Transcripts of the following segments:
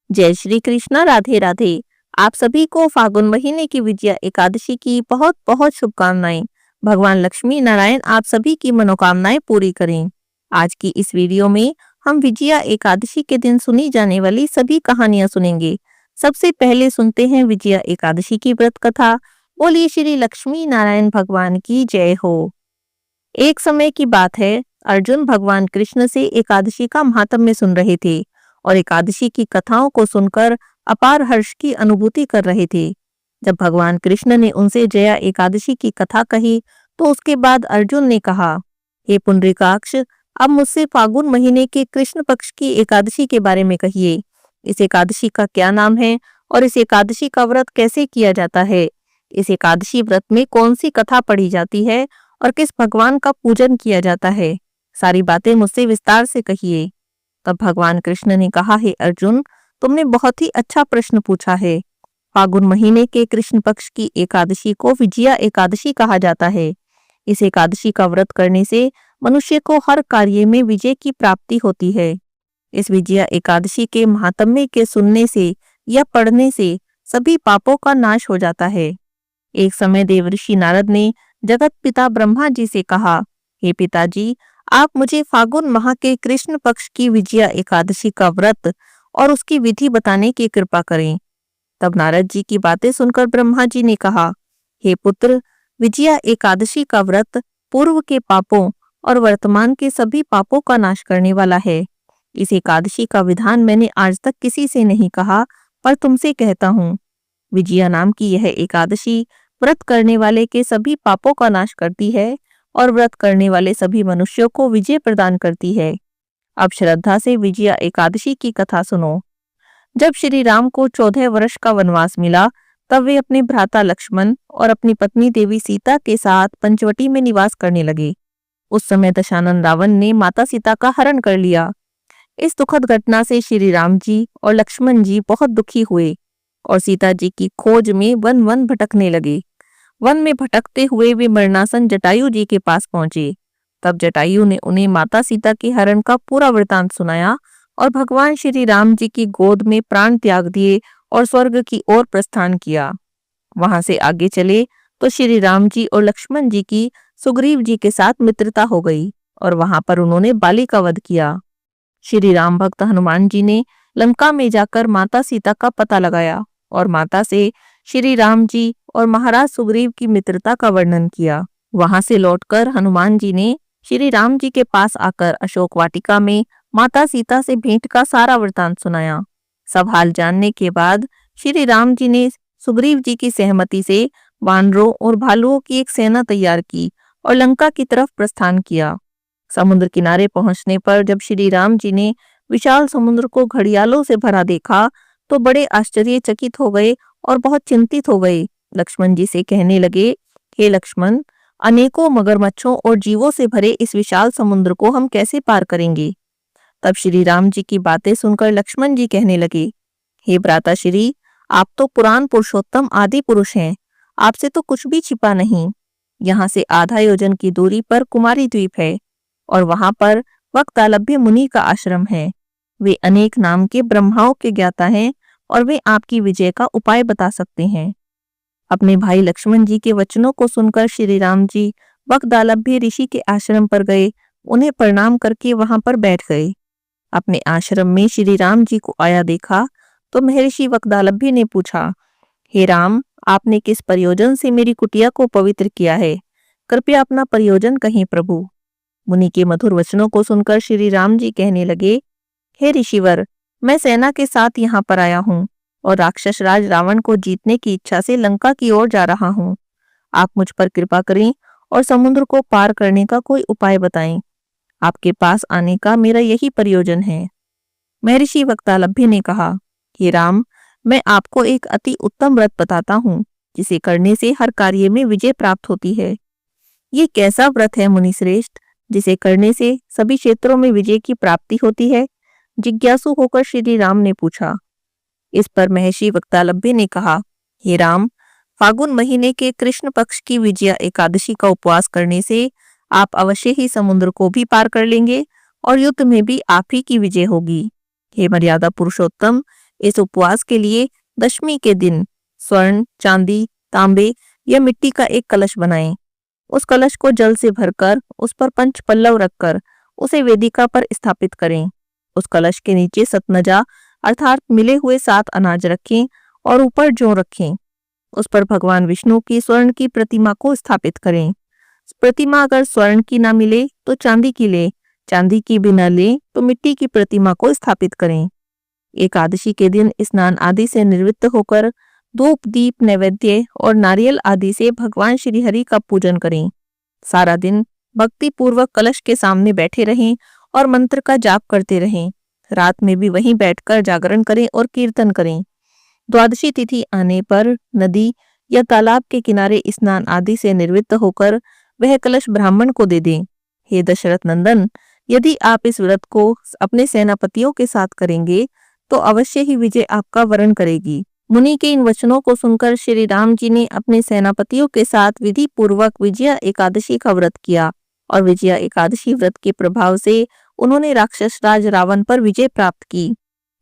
जय श्री कृष्ण। राधे राधे। आप सभी को फागुन महीने की विजया एकादशी की बहुत बहुत शुभकामनाएं। भगवान लक्ष्मी नारायण आप सभी की मनोकामनाएं पूरी करें। आज की इस वीडियो में हम विजया एकादशी के दिन सुनी जाने वाली सभी कहानियां सुनेंगे। सबसे पहले सुनते हैं विजया एकादशी की व्रत कथा। बोलिए श्री लक्ष्मी नारायण भगवान की जय हो। एक समय की बात है, अर्जुन भगवान कृष्ण से एकादशी का महात्म्य सुन रहे थे और एकादशी की कथाओं को सुनकर अपार हर्ष की अनुभूति कर रहे थे। जब भगवान कृष्ण ने उनसे जया एकादशी की कथा कही तो उसके बाद अर्जुन ने कहा, हे पुंडरीकाक्ष, अब मुझसे फागुन महीने के कृष्ण पक्ष की एकादशी के बारे में कहिए। इस एकादशी का क्या नाम है और इस एकादशी का व्रत कैसे किया जाता है? इस एकादशी व्रत में कौन सी कथा पढ़ी जाती है और किस भगवान का पूजन किया जाता है? सारी बातें मुझसे विस्तार से कहिए। तब भगवान कृष्ण ने कहा, हे अर्जुन, तुमने बहुत ही अच्छा प्रश्न पूछा है। फागुन महीने के कृष्ण पक्ष की एकादशी को विजया एकादशी कहा जाता है। इस एकादशी का व्रत करने से मनुष्य को हर कार्य में विजय की प्राप्ति होती है। इस विजया एकादशी के महात्म्य के सुनने से या पढ़ने से सभी पापों का नाश हो जाता है। एक समय देवर्षि नारद ने जगत पिता ब्रह्मा जी से कहा, हे पिताजी, आप मुझे फागुन माह के कृष्ण पक्ष की विजया एकादशी का व्रत और उसकी विधि बताने की कृपा करें। तब नारद जी की बातें सुनकर ब्रह्मा जी ने कहा, हे पुत्र, विजया एकादशी का व्रत पूर्व के पापों और वर्तमान के सभी पापों का नाश करने वाला है। इस एकादशी का विधान मैंने आज तक किसी से नहीं कहा, पर तुमसे कहता हूँ। विजया नाम की यह एकादशी व्रत करने वाले के सभी पापों का नाश करती है और व्रत करने वाले सभी मनुष्यों को विजय प्रदान करती है। अब श्रद्धा से विजया एकादशी की कथा सुनो। जब श्री राम को 14 वर्ष का वनवास मिला, तब वे अपने भ्राता लक्ष्मण और अपनी पत्नी देवी सीता के साथ पंचवटी में निवास करने लगे। उस समय दशानन रावण ने माता सीता का हरण कर लिया। इस दुखद घटना से श्री राम जी और लक्ष्मण जी बहुत दुखी हुए और सीता जी की खोज में वन वन भटकने लगे। वन में भटकते हुए वे मरणासन जटायु जी के पास पहुंचे। तब जटायु ने उन्हें माता सीता के हरण का पूरा वृतांत सुनाया और भगवान श्री राम जी की गोद में प्राण त्याग दिए और स्वर्ग की ओर प्रस्थान किया। वहां से आगे चले तो श्री राम जी और लक्ष्मण जी की सुग्रीव जी के साथ मित्रता हो गई और वहां पर उन्होंने बाली का वध किया। श्री राम भक्त हनुमान जी ने लंका में जाकर माता सीता का पता लगाया और माता से श्री राम जी और महाराज सुग्रीव की मित्रता का वर्णन किया। वहां से लौटकर हनुमान जी ने श्री राम जी के पास आकर अशोक वाटिका में माता सीता से भेंट का सारा वृतांत सुनाया। सब हाल जानने के बाद श्री राम जी ने सुग्रीव जी की सहमति से वानरों और भालुओं की एक सेना तैयार की और लंका की तरफ प्रस्थान किया। समुद्र किनारे पहुंचने पर जब श्री राम जी ने विशाल समुद्र को घड़ियालों से भरा देखा तो बड़े आश्चर्यचकित हो गए और बहुत चिंतित हो गए। लक्ष्मण जी से कहने लगे, हे लक्ष्मण, अनेकों मगरमच्छों और जीवों से भरे इस विशाल समुद्र को हम कैसे पार करेंगे? तब श्री राम जी की बातें सुनकर लक्ष्मण जी कहने लगे, हे भ्राता श्री, आप तो पुराण पुरुषोत्तम आदि पुरुष हैं, आपसे तो कुछ भी छिपा नहीं। यहाँ से आधा योजन की दूरी पर कुमारी द्वीप है और वहां पर वक्तालभ्य मुनि का आश्रम है। वे अनेक नाम के ब्रह्माओं के ज्ञाता हैं और वे आपकी विजय का उपाय बता सकते हैं। अपने भाई लक्ष्मण जी के वचनों को सुनकर श्री राम जी वक्तालभ्य ऋषि के आश्रम पर गए, उन्हें प्रणाम करके वहां पर बैठ गए। अपने आश्रम में श्री राम जी को आया देखा तो महर्षि वक्तालभ्य ने पूछा, हे राम, आपने किस प्रयोजन से मेरी कुटिया को पवित्र किया है? कृपया अपना प्रयोजन कहें प्रभु। मुनि के मधुर वचनों को सुनकर श्री राम जी कहने लगे, हे ऋषिवर, मैं सेना के साथ यहाँ पर आया हूँ और राक्षस राज रावण को जीतने की इच्छा से लंका की ओर जा रहा हूँ। आप मुझ पर कृपा करें और समुद्र को पार करने का कोई उपाय बताएं। आपके पास आने का मेरा यही प्रयोजन है। महर्षि वक्तालभ्य ने कहा, हे राम, मैं आपको एक अति उत्तम व्रत बताता हूँ जिसे करने से हर कार्य में विजय प्राप्त होती है। ये कैसा व्रत है मुनि श्रेष्ठ, जिसे करने से सभी क्षेत्रों में विजय की प्राप्ति होती है? जिज्ञासु होकर श्री राम ने पूछा। इस पर महर्षि वक्तालभ्य ने कहा, हे राम, फागुन महीने के कृष्ण पक्ष की विजया एकादशी का उपवास करने से आप अवश्य ही समुद्र को भी पार कर लेंगे और युद्ध में भी आप ही की विजय होगी। हे मर्यादा पुरुषोत्तम, इस उपवास के लिए दशमी के दिन स्वर्ण, चांदी, तांबे या मिट्टी का एक कलश बनाएं। उस कलश को जल से भरकर उस पर पंच पल्लव रखकर उसे वेदिका पर स्थापित करें। उस कलश के नीचे सतनजा अर्थात मिले हुए 7 अनाज रखें और ऊपर जौ रखें। उस पर भगवान विष्णु की स्वर्ण की प्रतिमा को स्थापित करें। प्रतिमा अगर स्वर्ण की ना मिले तो चांदी की ले, चांदी की भी न ले तो मिट्टी की प्रतिमा को स्थापित करें। एकादशी के दिन स्नान आदि से निवृत्त होकर धूप, दीप, नैवेद्य और नारियल आदि से भगवान श्री हरि का पूजन करें। सारा दिन भक्ति पूर्वक कलश के सामने बैठे रहें और मंत्र का जाप करते रहें। रात में भी वहीं बैठकर जागरण करें और कीर्तन करें। द्वादशी तिथि आने पर नदी या तालाब के किनारे स्नान आदि से निवृत्त होकर वह कलश ब्राह्मण को दे दें। हे दशरथ नंदन, यदि आप इस व्रत को अपने सेनापतियों के साथ करेंगे तो अवश्य ही विजय आपका वरण करेगी। मुनि के इन वचनों को सुनकर श्री राम जी ने अपने सेनापतियों के साथ विधि पूर्वक विजया एकादशी का व्रत किया और विजया एकादशी व्रत के प्रभाव से उन्होंने राक्षस राज रावण पर विजय प्राप्त की।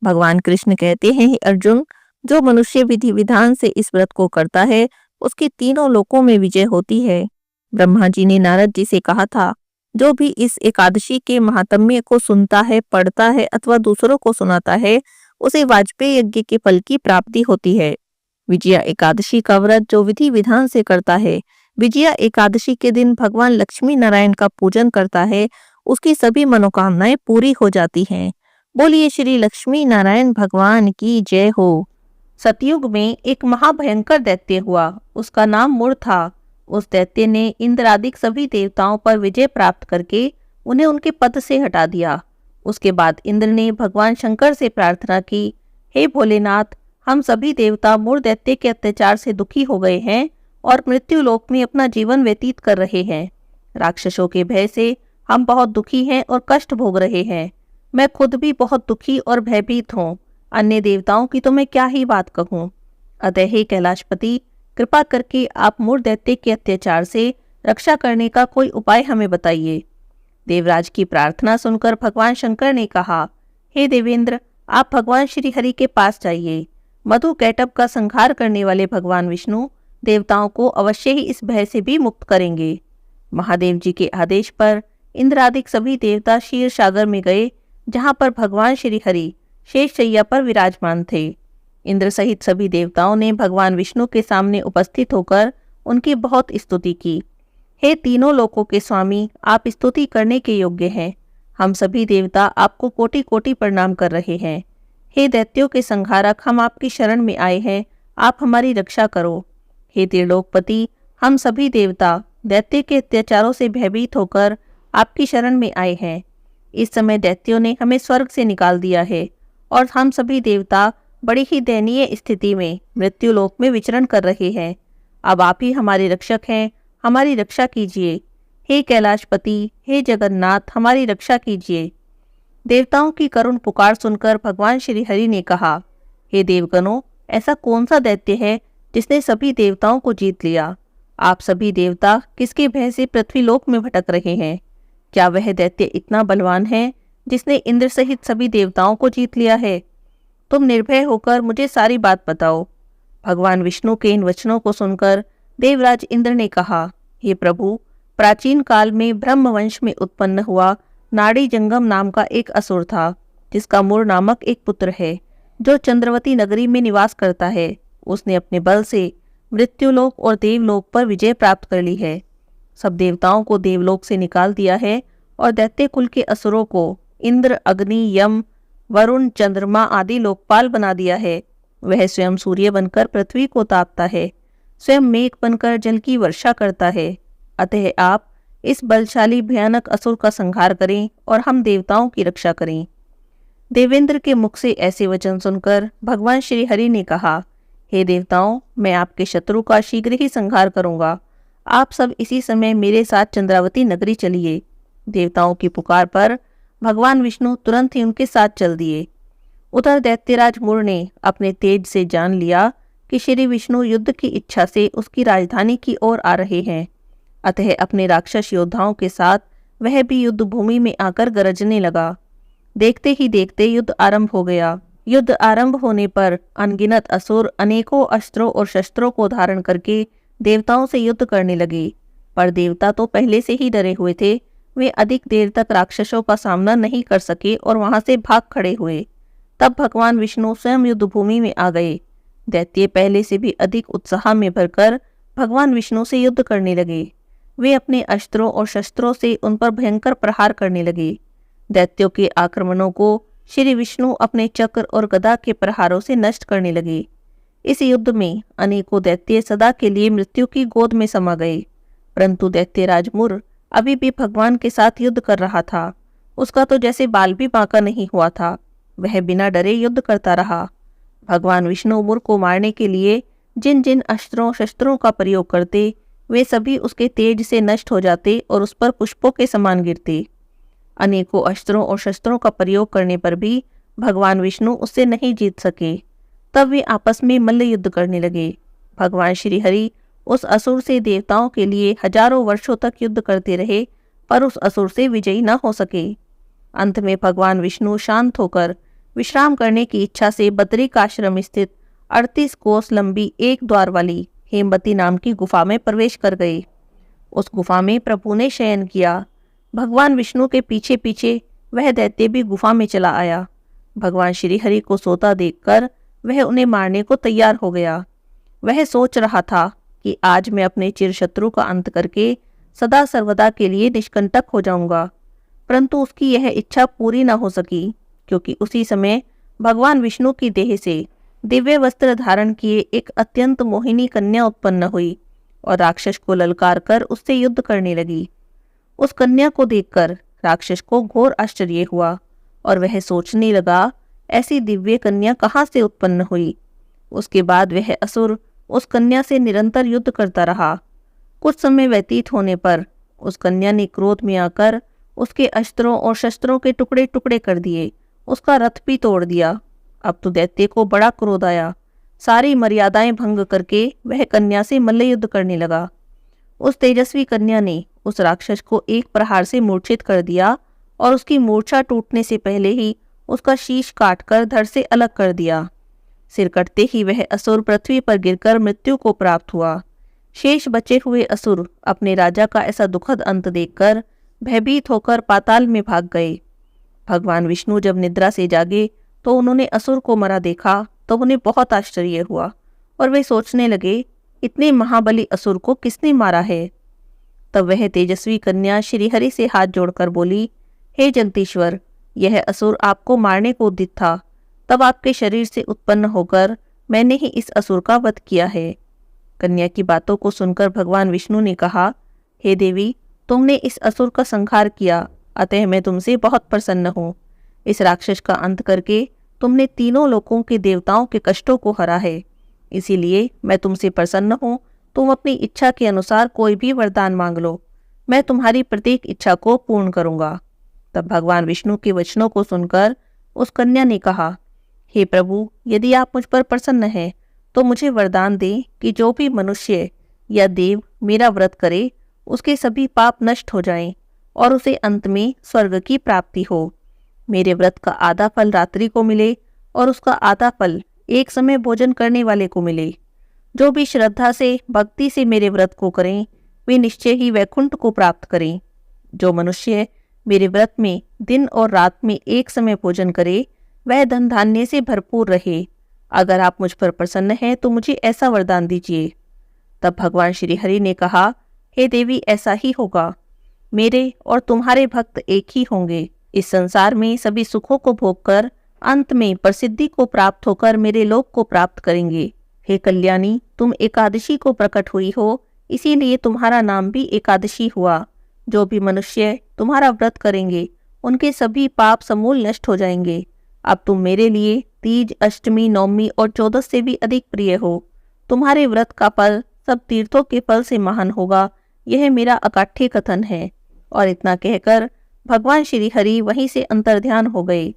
भगवान कृष्ण कहते हैं, हे अर्जुन, जो मनुष्य विधि विधान से इस व्रत को करता है उसकी तीनों लोकों में विजय होती है। ब्रह्मा जी ने नारद जी से कहा था, जो भी इस एकादशी के महात्म्य को सुनता है, पढ़ता है अथवा दूसरों को सुनाता है उसे वाजपेयी यज्ञ के फल की प्राप्ति होती है। विजया एकादशी का व्रत जो विधि विधान से करता है, विजया एकादशी के दिन भगवान लक्ष्मी नारायण का पूजन करता है, उसकी सभी मनोकामनाएं पूरी हो जाती हैं। बोलिए श्री लक्ष्मी नारायण भगवान की जय हो। सतयुग में एक महाभयंकर दैत्य हुआ, उसका नाम मूर था। उस दैत्य ने इंद्र आदि सभी देवताओं पर विजय प्राप्त करके उन्हें उनके पद से हटा दिया। उसके बाद इंद्र ने भगवान शंकर से प्रार्थना की, हे भोलेनाथ, हम सभी देवता मूर दैत्य के अत्याचार से दुखी हो गए हैं और मृत्यु लोक में अपना जीवन व्यतीत कर रहे हैं। राक्षसों के भय से हम बहुत दुखी हैं और कष्ट भोग रहे हैं। मैं खुद भी बहुत दुखी और भयभीत हूँ। अन्य देवताओं की तो मैं क्या ही बात कहूँ। अतः हे कैलाशपति, कृपा करके आप मूर दैत्य के अत्याचार से रक्षा करने का कोई उपाय हमें बताइए। देवराज की प्रार्थना सुनकर भगवान शंकर ने कहा, हे देवेंद्र, आप भगवान श्री हरि के पास जाइए। मधु कैटभ का संहार करने वाले भगवान विष्णु देवताओं को अवश्य ही इस भय से भी मुक्त करेंगे। महादेव जी के आदेश पर इंद्रादिक सभी देवता क्षीर सागर में गए, जहाँ पर भगवान श्री हरि शेष शैया पर विराजमान थे। इंद्र सहित सभी देवताओं ने भगवान विष्णु के सामने उपस्थित होकर उनकी बहुत स्तुति की। हे तीनों लोकों के स्वामी, आप स्तुति करने के योग्य हैं। हम सभी देवता आपको कोटि कोटि प्रणाम कर रहे हैं। हे दैत्यों के संहारक, हम आपकी शरण में आए हैं, आप हमारी रक्षा करो। हे त्रिलोकपति, हम सभी देवता दैत्य के अत्याचारों से भयभीत होकर आपकी शरण में आए हैं। इस समय दैत्यों ने हमें स्वर्ग से निकाल दिया है और हम सभी देवता बड़ी ही दयनीय स्थिति में मृत्यु लोक में विचरण कर रहे हैं। अब आप ही हमारे रक्षक हैं, हमारी रक्षा कीजिए। हे कैलाशपति, हे जगन्नाथ, हमारी रक्षा कीजिए। देवताओं की करुण पुकार सुनकर भगवान श्री हरि ने कहा, हे देवगणों, ऐसा कौन सा दैत्य है जिसने सभी देवताओं को जीत लिया? आप सभी देवता किसके भय से पृथ्वी लोक में भटक रहे हैं? क्या वह दैत्य इतना बलवान है जिसने इंद्र सहित सभी देवताओं को जीत लिया है? तुम निर्भय होकर मुझे सारी बात बताओ। भगवान विष्णु के इन वचनों को सुनकर देवराज इंद्र ने कहा, हे प्रभु, प्राचीन काल में ब्रह्मवंश में उत्पन्न हुआ नाड़ी जंगम नाम का एक असुर था, जिसका मूर नामक एक पुत्र है, जो चंद्रवती नगरी में निवास करता है। उसने अपने बल से मृत्युलोक और देवलोक पर विजय प्राप्त कर ली है। सब देवताओं को देवलोक से निकाल दिया है और दैत्य कुल के असुरों को इंद्र, अग्नि, यम, वरुण, चंद्रमा आदि लोकपाल बना दिया है। वह स्वयं सूर्य बनकर पृथ्वी को तापता है, स्वयं मेघ बनकर जल की वर्षा करता है। अतः आप इस बलशाली भयानक असुर का संहार करें और हम देवताओं की रक्षा करें। देवेंद्र के मुख से ऐसे वचन सुनकर भगवान श्री हरि ने कहा, हे देवताओं, मैं आपके शत्रु का शीघ्र ही संहार करूंगा। आप सब इसी समय मेरे साथ चंद्रावती नगरी चलिए। देवताओं की पुकार पर भगवान विष्णु तुरंत ही उनके साथ चल दिए। उधर दैत्यराज मूर ने अपने तेज से जान लिया कि श्री विष्णु युद्ध की इच्छा से उसकी राजधानी की ओर आ रहे हैं। अतः अपने राक्षस योद्धाओं के साथ वह भी युद्ध भूमि में आकर गरजने लगा। देखते ही देखते युद्ध आरंभ हो गया। युद्ध आरंभ होने पर अनगिनत असुर अनेकों अस्त्रों और शस्त्रों को धारण करके देवताओं से युद्ध करने लगे। पर देवता तो पहले से ही डरे हुए थे। वे अधिक देर तक राक्षसों का सामना नहीं कर सके और वहां से भाग खड़े हुए। तब भगवान विष्णु स्वयं युद्ध भूमि में आ गए। दैत्य पहले से भी अधिक उत्साह में भरकर भगवान विष्णु से युद्ध करने लगे। वे अपने अस्त्रों और शस्त्रों से उन पर भयंकर प्रहार करने लगे। दैत्यों के आक्रमणों को श्री विष्णु अपने चक्र और गदा के प्रहारों से नष्ट करने लगे। इस युद्ध में अनेकों दैत्य सदा के लिए मृत्यु की गोद में समा गए। परंतु दैत्यराज मुर अभी भी भगवान के साथ युद्ध कर रहा था। उसका तो जैसे बाल भी बांका नहीं हुआ था। वह बिना डरे युद्ध करता रहा। भगवान विष्णु मुर को मारने के लिए जिन जिन अस्त्रों शस्त्रों का प्रयोग करते, वे सभी उसके तेज से नष्ट हो जाते और उस पर पुष्पों के समान गिरते। अनेकों अस्त्रों और शस्त्रों का प्रयोग करने पर भी भगवान विष्णु उससे नहीं जीत सके। तब वे आपस में मल्ल युद्ध करने लगे। भगवान श्री हरि उस असुर से देवताओं के लिए हजारों वर्षों तक युद्ध करते रहे, पर उस असुर से विजयी न हो सके। अंत में भगवान विष्णु शांत होकर विश्राम करने की इच्छा से बद्रिक आश्रम स्थित 38 कोस लंबी एक द्वार वाली हेमवती नाम की गुफा में प्रवेश कर गए। उस गुफा में प्रभु ने शयन किया। भगवान विष्णु के पीछे पीछे वह दैत्य भी गुफा में चला आया। भगवान श्री हरि को सोता देखकर वह उन्हें मारने को तैयार हो गया। वह सोच रहा था कि आज मैं अपने चिरशत्रु का अंत करके सदा सर्वदा के लिए निष्कंटक हो जाऊंगा। परंतु उसकी यह इच्छा पूरी न हो सकी, क्योंकि उसी समय भगवान विष्णु की देह से दिव्य वस्त्र धारण किए एक अत्यंत मोहिनी कन्या उत्पन्न हुई और राक्षस को ललकार कर उससे युद्ध करने लगी। उस कन्या को देखकर राक्षस को घोर आश्चर्य हुआ और वह सोचने लगा, ऐसी दिव्य कन्या कहाँ से उत्पन्न हुई। उसके बाद वह असुर उस कन्या से निरंतर युद्ध करता रहा। कुछ समय व्यतीत होने पर उस कन्या ने क्रोध में आकर उसके अस्त्रों और शस्त्रों के टुकड़े टुकड़े कर दिए, उसका रथ भी तोड़ दिया। अब तो दैत्य को बड़ा क्रोध आया। सारी मर्यादाएं भंग करके वह कन्या से मल्ल युद्ध करने लगा। उस तेजस्वी कन्या ने उस राक्षस को एक प्रहार से मूर्छित कर दिया और उसकी मूर्छा टूटने से पहले ही उसका शीश काटकर धड़ से अलग कर दिया। सिर कटते ही वह असुर पृथ्वी पर गिरकर मृत्यु को प्राप्त हुआ। शेष बचे हुए असुर अपने राजा का ऐसा दुखद अंत देखकर भयभीत होकर पाताल में भाग गए। भगवान विष्णु जब निद्रा से जागे तो उन्होंने असुर को मरा देखा तो उन्हें बहुत आश्चर्य हुआ और वे सोचने लगे, इतने महाबली असुर को किसने मारा है। तब वह तेजस्वी कन्या श्रीहरि से हाथ जोड़कर बोली, हे जगदीश्वर, यह असुर आपको मारने को उद्यत था। तब आपके शरीर से उत्पन्न होकर मैंने ही इस असुर का वध किया है। कन्या की बातों को सुनकर भगवान विष्णु ने कहा, हे देवी, तुमने इस असुर का संहार किया, अतः मैं तुमसे बहुत प्रसन्न हूँ। इस राक्षस का अंत करके तुमने तीनों लोकों के देवताओं के कष्टों को हरा है, इसीलिए मैं तुमसे प्रसन्न हूँ। तुम अपनी इच्छा के अनुसार कोई भी वरदान मांग लो, मैं तुम्हारी प्रत्येक इच्छा को पूर्ण करूंगा। तब भगवान विष्णु के वचनों को सुनकर उस कन्या ने कहा, हे प्रभु, यदि आप मुझ पर प्रसन्न हैं तो मुझे वरदान दें कि जो भी मनुष्य या देव मेरा व्रत करे उसके सभी पाप नष्ट हो जाएं और उसे अंत में स्वर्ग की प्राप्ति हो। मेरे व्रत का आधा फल रात्रि को मिले और उसका आधा फल एक समय भोजन करने वाले को मिले। जो भी श्रद्धा से भक्ति से मेरे व्रत को करें वे निश्चय ही वैकुंठ को प्राप्त करें। जो मनुष्य मेरे व्रत में दिन और रात में एक समय भोजन करे वह धन धान्य से भरपूर रहे। अगर आप मुझ पर प्रसन्न हैं तो मुझे ऐसा वरदान दीजिए। तब भगवान श्री हरि ने कहा, हे देवी, ऐसा ही होगा। मेरे और तुम्हारे भक्त एक ही होंगे। इस संसार में सभी सुखों को भोगकर अंत में प्रसिद्धि को प्राप्त होकर मेरे लोक को प्राप्त करेंगे। हे कल्याणी, तुम एकादशी को प्रकट हुई हो, इसीलिए तुम्हारा नाम भी एकादशी हुआ। जो भी मनुष्य तुम्हारा व्रत करेंगे उनके सभी पाप समूल नष्ट हो जाएंगे। अब तुम मेरे लिए तीज, अष्टमी, नवमी और 14 से भी अधिक प्रिय हो। तुम्हारे व्रत का फल सब तीर्थों के फल से महान होगा, यह मेरा अकाठ्य कथन है। और इतना कहकर भगवान श्री हरि वहीं से अंतर्ध्यान हो गए।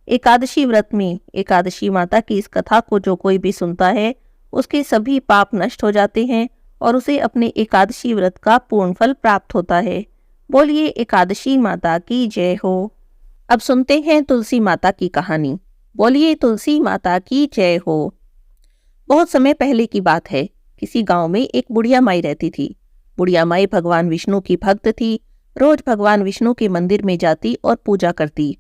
एकादशी व्रत में एकादशी माता की इस कथा को जो कोई भी सुनता है उसके सभी पाप नष्ट हो जाते हैं और उसे अपने एकादशी व्रत का पूर्ण फल प्राप्त होता है। बोलिए एकादशी माता की जय हो। अब सुनते हैं तुलसी माता की कहानी। बोलिए तुलसी माता की जय हो। बहुत समय पहले की बात है। किसी गांव में एक बुढ़िया माई रहती थी। बुढ़िया माई भगवान विष्णु की भक्त थी। रोज भगवान विष्णु के मंदिर में जाती और पूजा करती।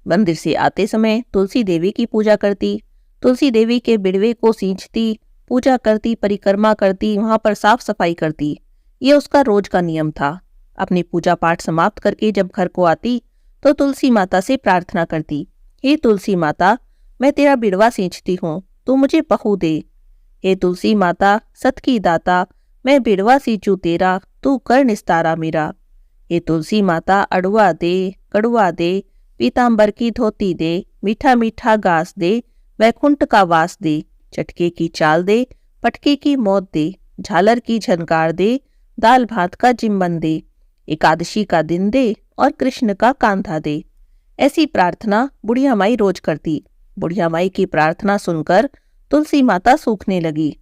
मंदिर से आते समय तुलसी देवी की पूजा करती। तुलसी देवी के बिड़वे को सींचती, पूजा करती, परिक्रमा करती, वहां पर साफ सफाई करती। ये उसका रोज का नियम था। अपनी पूजा पाठ समाप्त करके जब घर को आती तो तुलसी माता से प्रार्थना करती, हे तुलसी माता, मैं तेरा बिड़वा सींचती हूँ, तू मुझे बहू दे। हे तुलसी माता, सत की दाता, मैं बिड़वा सींचू तेरा, तू कर निस्तारा मेरा। हे तुलसी माता, अड़ुआ दे, कड़ुआ दे, पीतांबर की धोती दे, मीठा मीठा घास दे, वैकुंठ का वास दे, चटके की चाल दे, पटके की मौत दे, झालर की झनकार दे, दाल भात का जिम्मन दे, एकादशी का दिन दे और कृष्ण का कांधा दे। ऐसी प्रार्थना बुढ़िया माई रोज करती। बुढ़िया माई की प्रार्थना सुनकर तुलसी माता सूखने लगी।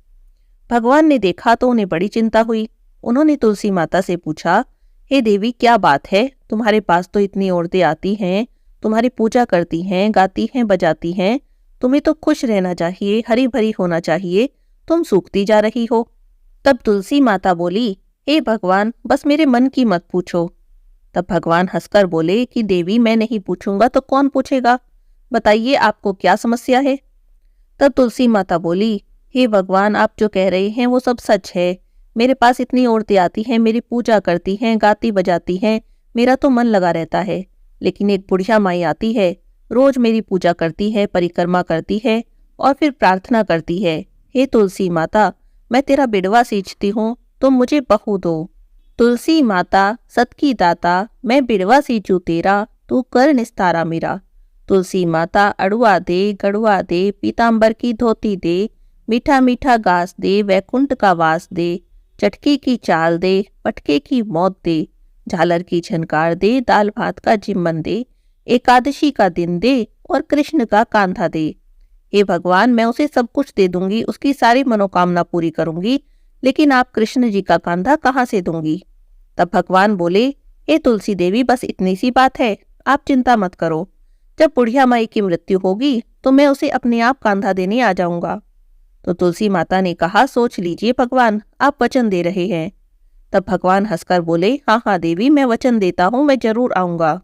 भगवान ने देखा तो उन्हें बड़ी चिंता हुई। उन्होंने तुलसी माता से पूछा, हे देवी, क्या बात है? तुम्हारे पास तो इतनी औरतें आती हैं, तुम्हारी पूजा करती हैं, गाती हैं, बजाती हैं। तुम्हें तो खुश रहना चाहिए, हरी भरी होना चाहिए, तुम सूखती जा रही हो। तब तुलसी माता बोली, हे भगवान, बस मेरे मन की मत पूछो। तब भगवान हंसकर बोले कि देवी, मैं नहीं पूछूंगा तो कौन पूछेगा? बताइए, आपको क्या समस्या है? तब तुलसी माता बोली, हे भगवान, आप जो कह रहे हैं वो सब सच है। मेरे पास इतनी औरतें आती हैं, मेरी पूजा करती हैं, गाती बजाती हैं, मेरा तो मन लगा रहता है। लेकिन एक बुढ़िया माई आती है, रोज मेरी पूजा करती है, परिक्रमा करती है और फिर प्रार्थना करती है, हे तुलसी माता, मैं तेरा बिड़वा सींचती हूँ, तुम मुझे बहू दो। तुलसी माता, सत की दाता, मैं बिड़वा सींचू तेरा, तू कर निस्तारा मेरा। तुलसी माता, अड़ुआ दे, गड़ुआ दे, पीतांबर की धोती दे, मीठा मीठा घास दे, वैकुंठ का वास दे, चटके की चाल दे, पटके की मौत दे, झालर की झनकार दे, दाल भात का जिम्मन दे, एकादशी का दिन दे और कृष्ण का कांधा दे। हे भगवान, मैं उसे सब कुछ दे दूंगी, उसकी सारी मनोकामना पूरी करूंगी, लेकिन आप कृष्ण जी का कांधा कहाँ से दूंगी? तब भगवान बोले, हे तुलसी देवी, बस इतनी सी बात है, आप चिंता मत करो। जब बुढ़िया माई की मृत्यु होगी तो मैं उसे अपने आप कांधा देने आ जाऊंगा। तो तुलसी माता ने कहा, सोच लीजिए भगवान, आप वचन दे रहे हैं। तब भगवान हंसकर बोले, हाँ हाँ देवी, मैं वचन देता हूँ, मैं जरूर आऊंगा।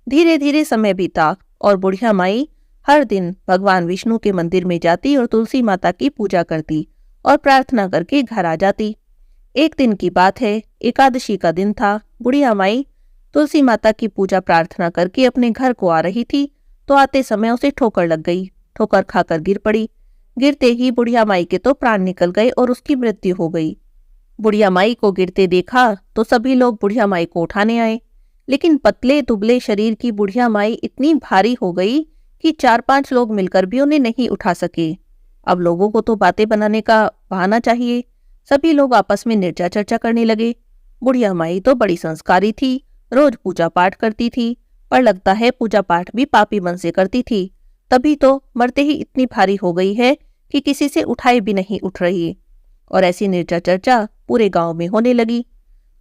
धीरे धीरे समय बीता और बुढ़िया माई हर दिन भगवान विष्णु के मंदिर में जाती और तुलसी माता की पूजा करती और प्रार्थना करके घर आ जाती। एक दिन की बात है, एकादशी का दिन था। बुढ़िया माई तुलसी माता की पूजा प्रार्थना करके अपने घर को आ रही थी तो आते समय उसे ठोकर लग गई। ठोकर खाकर गिर पड़ी। गिरते ही बुढ़िया माई के तो प्राण निकल गए और उसकी मृत्यु हो गई। बुढ़िया माई को गिरते देखा तो सभी लोग बुढ़िया माई को उठाने आए, लेकिन पतले दुबले शरीर की बुढ़िया माई इतनी भारी हो गई कि 4-5 लोग मिलकर भी उन्हें नहीं उठा सके। अब लोगों को तो बातें बनाने का बहाना चाहिए। सभी लोग आपस में निर्जा चर्चा करने लगे। बुढ़िया माई तो बड़ी संस्कारी थी, रोज पूजा पाठ करती थी, पर लगता है पूजा पाठ भी पापी मन से करती थी, तभी तो मरते ही इतनी भारी हो गई है कि किसी से उठाए भी नहीं उठ रही। और ऐसी निर्जा चर्चा पूरे गांव में होने लगी।